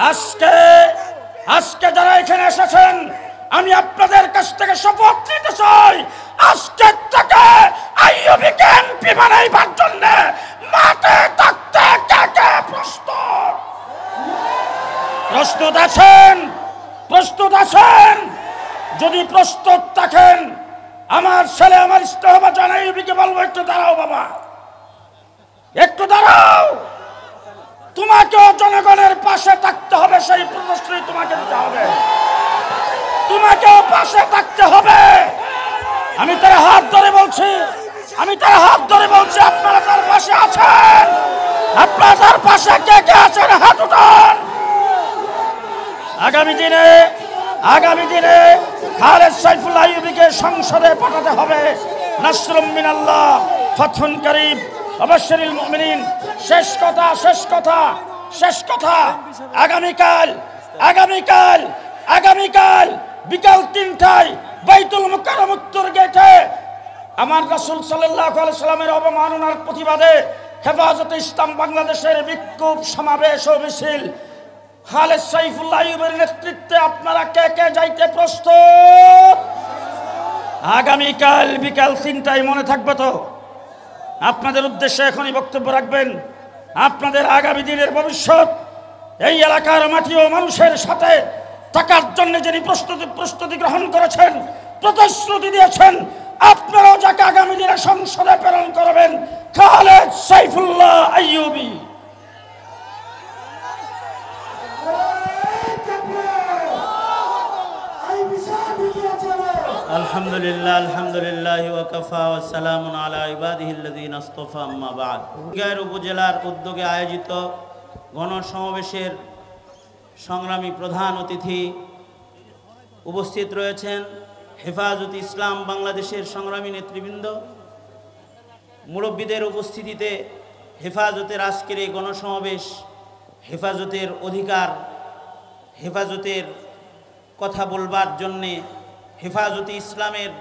আজকে আজকে যারা এখানে এসেছেন, আমি আপনাদের কাছ থেকে শপথ নিতে চাই, আজকে থেকে আইয়ুবীকে এমপি বানাইবার জন্য মাঠে থাকতে কে কে প্রস্তুত? প্রস্তুত আছেন? প্রস্তুত আছেন? যদি প্রস্তুত থাকেন, আমার ছেলে আমার ইস্তেহাবা আইয়ুবীকে বলবো, একটু দাঁড়াও বাবা, একটু দাঁড়াও। তোমাকেও জনগণের পাশে থাকতে হবে, সেই প্রতিশ্রুতি তোমাকে দিতে হবে, তোমাকেও পাশে থাকতে হবে। আমি তার হাত ধরে বলছি, আমি তার হাত ধরে বলছি, আপনারা তার পাশে আছেন? আপনারা তার পাশে কে কে আছেন? হাত উঠান। আগামী দিনে খালেদ সাইফুল্লাহ আইয়ুবীকে সংসদে পাঠাতে হবে। নাসরুম মিনাল্লাহ, ফাতহুন করিম, ওয়াবাশশিরিল মুমিনিন। শেষ কথা, আগামীকাল বিকাল ৩টায় বাইতুল মুকাররম উত্তর গেটে আমার রাসূল সাল্লাল্লাহু আলাইহি সাল্লামের অবমাননার প্রতিবাদে হেফাজতে ইসলাম বাংলাদেশের বিক্ষোভ সমাবেশ ও মিছিল। খালেদ সাইফুল্লাহ আইয়ুবীর নেতৃত্বে আপনারা কে কে যাইতে প্রস্তুত? আগামীকাল বিকাল ৩টায়, মনে থাকবে তো? আপনাদের উদ্দেশ্যে এখনই বক্তব্য রাখবেন। আপনাদের আগামী দিনের ভবিষ্যৎ এই এলাকার মাটি ও মানুষের সাথে থাকার জন্য যিনি প্রস্তুতি গ্রহণ করেছেন, প্রতিশ্রুতি দিয়েছেন, আপনারাও যাকে আগামী দিনে সংসদে প্রেরণ করবেন, খালেদ সাইফুল্লাহ আইয়ুবী। আলহামদুলিল্লাহ ওয়া কাফা ওয়া সালামুন আলা ইবাদিহিল্লাযীনা ইসতাফা, আম্মা বা'দ। গায়ের উপজেলার উদ্যোগে আয়োজিত গণসমাবেশের সংগ্রামী প্রধান অতিথি উপস্থিত রয়েছেন হেফাজতে ইসলাম বাংলাদেশের সংগ্রামী নেতৃবৃন্দ। মুরব্বীদের উপস্থিতিতে হেফাজতের আজকের এই গণসমাবেশ হেফাজতের অধিকার, হেফাজতের কথা বলবার জন্যে, হেফাজতে ইসলামের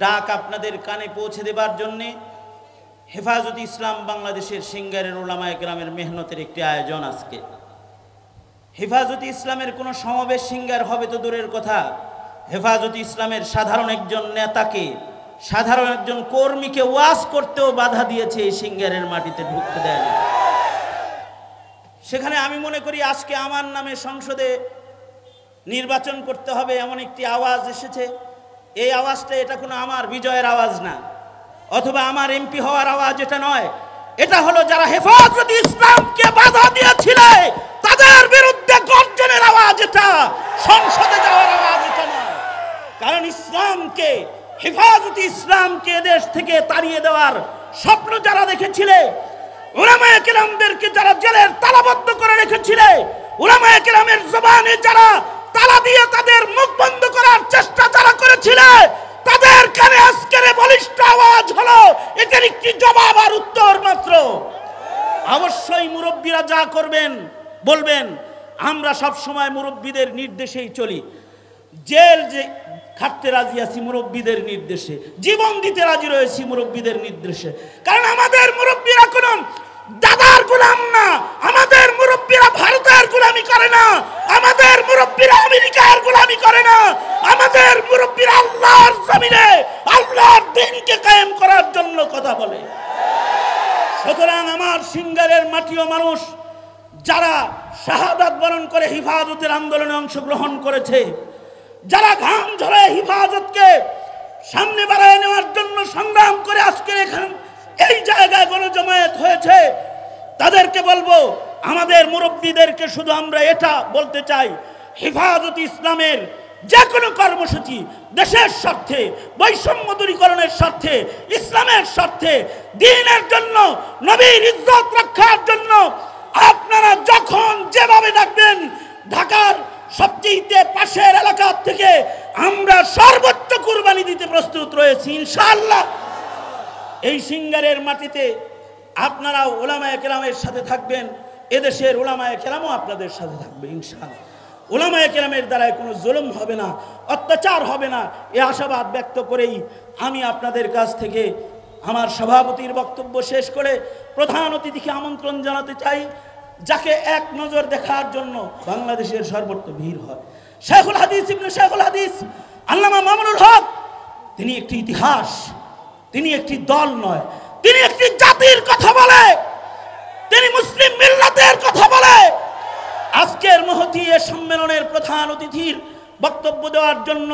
ডাক আপনাদের কানে পৌঁছে দেবার জন্যে হেফাজতে ইসলাম বাংলাদেশের সিঙ্গারের উলামায়ে কেরামের মেহনতের একটি আয়োজন। আজকে হেফাজতে ইসলামের কোনো সমাবেশ সিঙ্গার হবে তো দূরের কথা, হেফাজতে ইসলামের সাধারণ একজন নেতাকে, সাধারণ একজন কর্মীকে ওয়াজ করতেও বাধা দিয়েছে এই সিঙ্গারের মাটিতে ঢুকতে দেয় না। সেখানে আমি মনে করি আজকে আমার নামে সংসদে নির্বাচন করতে হবে এমন একটি আওয়াজ এসেছে। এই আওয়াজটা, এটা কোনো আমার বিজয়ের আওয়াজ না, অথবা আমার এমপি হওয়ার আওয়াজ এটা নয়। এটা হলো যারা হেফাজতে ইসলামকে বাধা দিয়েছিল তাদের বিরুদ্ধে গর্জনের আওয়াজ, এটা সংসদে যাওয়ার আওয়াজ এটা নয়। কারণ ইসলামকে, হেফাজতে ইসলামকে দেশ থেকে তাড়িয়ে দেওয়ার স্বপ্ন যারা দেখেছিলে, উলামায়ে কেরামদেরকে যারা জেলের তালাবদ্ধ করে রেখেছিলে, উলামায়ে কেরামের জবানে যারা তালা দিয়ে তাদের মুখ বন্ধ করার চেষ্টা যারা করেছিল, তাদের কানে আজকের বলিষ্ঠ আওয়াজ হলো এটার একটি জবাব আর উত্তর মাত্র। অবশ্যই মুরব্বীরা যা করবেন বলবেন, আমরা সব সময় মুরব্বীদের নির্দেশেই চলি। জেল যে খাটতে রাজি আছি মুরব্বীদের নির্দেশে, জীবন দিতে রাজি রয়েছি মুরব্বীদের নির্দেশে। কারণ আমাদের মুরব্বীরা কোনো দাদার গোলাম না, আমাদের মুরব্বীরা ভারতের গোলামি করে না, আমাদের মুরব্বীরা আমেরিকার গোলামি করে না, আমাদের মুরব্বীরা আল্লাহর জমিনে আল্লাহর দ্বীনকে কায়েম করার জন্য কথা বলে। সুতরাং আমার সিঙ্গারের মাটি ও মানুষ যারা শাহাদাত বরণ করে হিফাজতের আন্দোলনে অংশগ্রহণ করেছে, যারা ঘাম ঝরে হিফাজতকে সামনে বাড়ায় নেওয়ার জন্য সংগ্রাম করে আজকে এখানে এই জায়গায় গণজমায়েত হয়েছে, তাদেরকে বলবো, আমাদের মুরব্বীদেরকে শুধু আমরা এটা বলতে চাই, হেফাজতে ইসলামের যে কোনো কর্মসূচি দেশের স্বার্থে, বৈষম্য দূরীকরণের স্বার্থে, ইসলামের স্বার্থে, দ্বীনের জন্য, নবীর ইজ্জত রক্ষার জন্য আপনারা যখন যেভাবে ডাকবেন, ঢাকার সবচেয়ে পাশের এলাকা থেকে আমরা সর্বোচ্চ কুরবানি দিতে প্রস্তুত রয়েছি ইনশাআল্লাহ। এই সিঙ্গারের মাটিতে আপনারা উলামায়ে কেরামের সাথে থাকবেন, এদেশের উলামায়ে কেরামও আপনাদের সাথে থাকবে ইনশাআল্লাহ। উলামায়ে কেরামের দ্বারাই কোনো জুলুম হবে না, অত্যাচার হবে না, এই আশাবাদ ব্যক্ত করেই আমি আপনাদের কাছ থেকে আমার সভাপতির বক্তব্য শেষ করে প্রধান অতিথিকে আমন্ত্রণ জানাতে চাই। যাকে এক নজর দেখার জন্য বাংলাদেশের সর্বত্র ভিড় হয়। শেখুল হাদিস ইবনে শেখুল হাদিস আল্লামা মামুনুল হক, তিনি একটি ইতিহাস, তিনি একটি দল নয়, তিনি একটি জাতির কথা বলে, তিনি মুসলিম মিল্লাতের কথা বলে। আজকের মহতী এ সম্মেলনের প্রধান অতিথির বক্তব্য দেওয়ার জন্য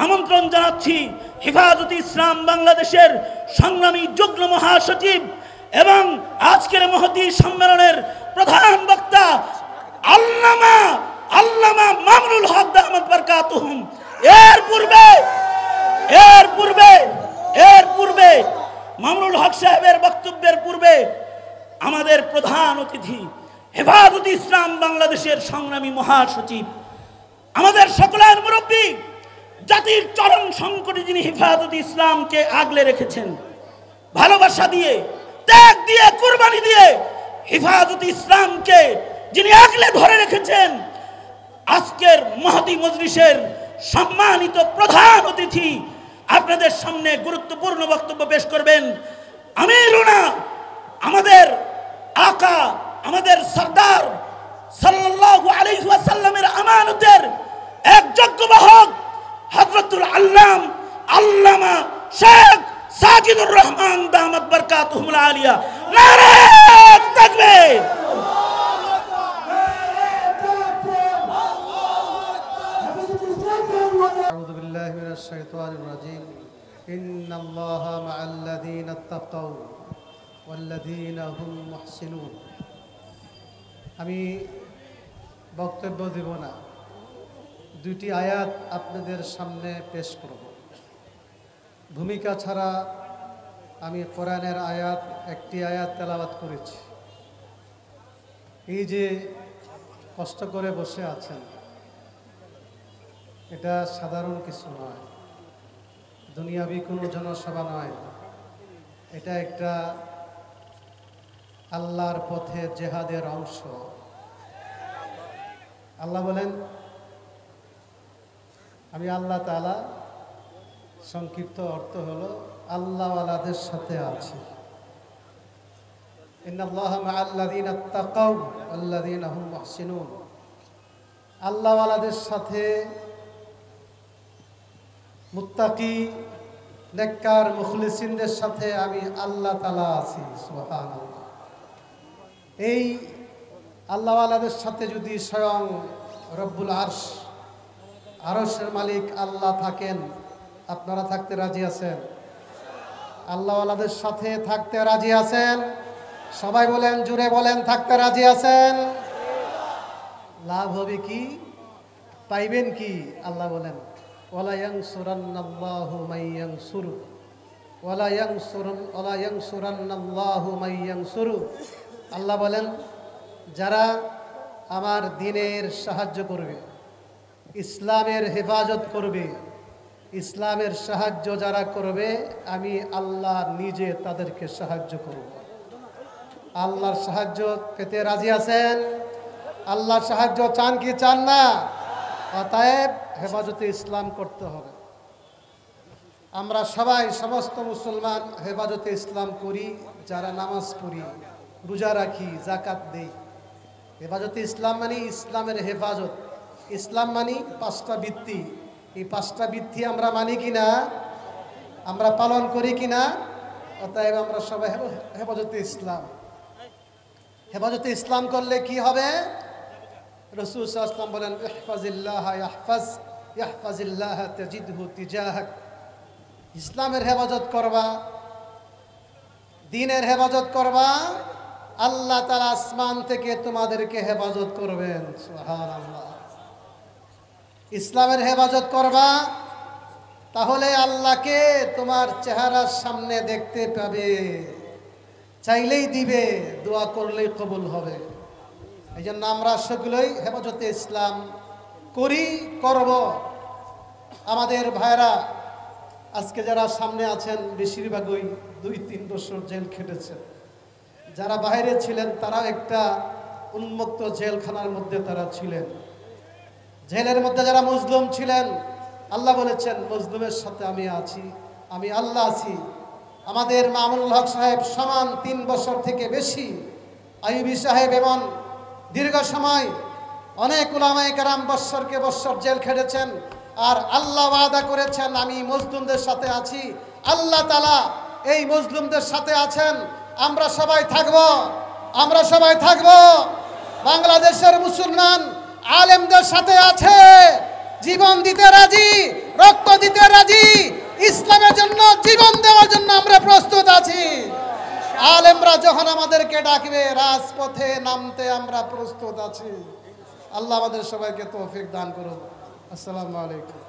আমন্ত্রণ জানাচ্ছি হেফাজতে ইসলাম বাংলাদেশের সংগ্রামী যুগ্ম মহাসচিব এবং আজকের মহতী সম্মেলনের প্রধান বক্তা আল্লামা মামুনুল হক দামাত বারকাতুহুম। এর পূর্বে মামুনুল হক সাহেবের বক্তব্যের পূর্বে আমাদের প্রধান অতিথি হেফাজতে ইসলাম বাংলাদেশের সংগ্রামী মহাসচিব, আমাদের সকলের মুরব্বী, জাতির চরম সংকটে যিনি হেফাজতে ইসলামকে আগলে রেখেছেন, ভালোবাসা দিয়ে, ত্যাগ দিয়ে, কুরবানি দিয়ে হেফাজতে ইসলামকে যিনি আগলে ধরে রেখেছেন, আজকের মহতী মজলিসের সম্মানিত প্রধান অতিথি আপনাদের সামনে গুরুত্বপূর্ণ বক্তব্য পেশ করবেন। আমিরুনা, আমাদের আকা, আমাদের সরদার সাল্লাল্লাহু আলাইহি ওয়াসাল্লামের আমানতের এক যোগ্য বাহক হযরতুল আল্লামা শেখ সাজিদুর রহমান দামাত বারকাতুহুল আলিয়া। নারে তাকবীর। আউযু বিল্লাহি মিনাশ শাইতানির রাজীম। ইন্নাল্লাহা মা'আল্লাযীনা ইত্তাকাউ ওয়াল্লাযীনা হুম মুহসিনুন। আমি বক্তব্য দেব না, দুটি আয়াত আপনাদের সামনে পেশ করব। ভূমিকা ছাড়া আমি কোরআনের আয়াত, একটি আয়াত তেলাওয়াত করেছি। এই যে কষ্ট করে বসে আছেন, এটা সাধারণ কিছু নয়, দুনিয়াবি কোনো জনসভা নয়, এটা একটা আল্লাহর পথে জেহাদের অংশ। আল্লাহ বলেন, আমি আল্লাহ তাআলা, সংক্ষিপ্ত অর্থ হলো আল্লাহওয়ালাদের সাথে আছি। ইন্নাল্লাহা মা'আল্লাযীনা ইত্তাকাউ ওয়াল্লাযীনা হুম মুহসিনুন। আল্লাহওয়ালাদের সাথে, মুত্তাকি, নেককার, মুখলিসিনদের সাথে আমি আল্লাহ তাআলা আছি। সুবহানাল্লাহ। এই আল্লাহওয়ালাদের সাথে যদি স্বয়ং রব্বুল আরশের মালিক আল্লাহ থাকেন, আপনারা থাকতে রাজি আছেন? আল্লাহওয়ালাদের সাথে থাকতে রাজি আছেন? সবাই বলেন, জুড়ে বলেন, থাকতে রাজি আছেন? লাভ হবে কি, পাইবেন কি? আল্লাহ বলেন, ওয়ালা ইয়ানসুরান্নাল্লাহু মাইয়ানসুরু ওয়ালা ইয়ানসুরান্নাল্লাহু মাইয়ানসুরু। আল্লাহ বলেন, যারা আমার দ্বীনের সাহায্য করবে, ইসলামের হেফাজত করবে, ইসলামের সাহায্য যারা করবে, আমি আল্লাহ নিজে তাদেরকে সাহায্য করব। আল্লাহর সাহায্য পেতে রাজি আছেন? আল্লাহর সাহায্য চান কি চান না? অতএব হেফাজতে ইসলাম করতে হবে। আমরা সবাই, সমস্ত মুসলমান হেফাজতে ইসলাম করি, যারা নামাজ পড়ি, রোজা রাখি, যাকাত দেই। হেফাজতে ইসলাম মানে ইসলামের হেফাজত। ইসলাম মানে পাঁচটা ভিত্তি। এই পাঁচটা ভিত্তি আমরা মানি কিনা, আমরা পালন করি কিনা? অতএব আমরা সবাই হেফাজতে ইসলাম। হেফাজতে ইসলাম করলে কি হবে? রাসূল সাল্লাল্লাহু আলাইহি ওয়াসাল্লাম বলেন, ইহফাজিল্লাহ ইয়াহফাজিল্লাহ তাজিদহু তিজাহাক। ইসলামের হেফাজত করবা, দ্বীনের হেফাজত করবা, আল্লাহ তাআলা আসমান থেকে তোমাদেরকে হেফাজত করবেন। সুবহানাল্লাহ। ইসলামের হেফাজত করবা, তাহলে আল্লাহকে তোমার চেহারার সামনে দেখতে পাবে, চাইলেই দিবে, দোয়া করলেই কবুল হবে। এই জন্য আমরা সকলেই হেফাজতে ইসলাম করি, করব। আমাদের ভাইরা আজকে যারা সামনে আছেন, বেশিরভাগই 2-3 বছর জেল খেটেছেন। যারা বাইরে ছিলেন, তারা একটা উন্মুক্ত জেলখানার মধ্যে তারা ছিলেন। জেলের মধ্যে যারা মজলুম ছিলেন, আল্লাহ বলেছেন, মজলুমের সাথে আমি আছি, আমি আল্লাহ আছি। আমাদের মামুনুল হক সাহেব সমান 3 বছর থেকে বেশি, আইয়ুবী সাহেব এবং দীর্ঘ সময় অনেক উলামায়ে কেরাম বৎসরকে বৎসর জেল খেটেছেন, আর আল্লাহ ওয়াদা করেছেন আমি মজলুমদের সাথে আছি। আল্লাহ তাআলা এই মজলুমদের সাথে আছেন। আমরা সবাই থাকব, আমরা সবাই থাকব। বাংলাদেশের মুসলমান আলেমদের সাথে আছে, জীবন দিতে রাজি, রক্ত দিতে রাজি, ইসলামের জন্য জীবন দেওয়ার জন্য আমরা প্রস্তুত আছি। আলেমরা যখন আমাদেরকে ডাকবে রাজপথে নামতে আমরা প্রস্তুত আছি। আল্লাহ আমাদের সবাইকে তৌফিক দান করুন। আসসালামু আলাইকুম।